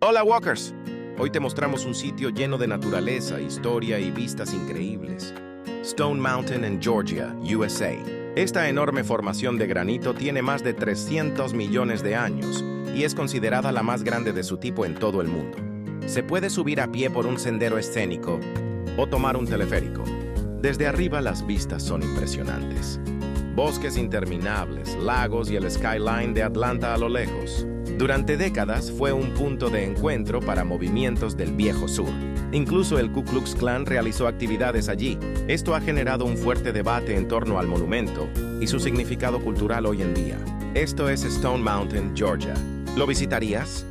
Hola Walkers, hoy te mostramos un sitio lleno de naturaleza, historia y vistas increíbles. Stone Mountain en Georgia, USA. Esta enorme formación de granito tiene más de 300 millones de años y es considerada la más grande de su tipo en todo el mundo. Se puede subir a pie por un sendero escénico o tomar un teleférico. Desde arriba las vistas son impresionantes. Bosques interminables, lagos y el skyline de Atlanta a lo lejos. Durante décadas fue un punto de encuentro para movimientos del Viejo Sur. Incluso el Ku Klux Klan realizó actividades allí. Esto ha generado un fuerte debate en torno al monumento y su significado cultural hoy en día. Esto es Stone Mountain, Georgia. ¿Lo visitarías?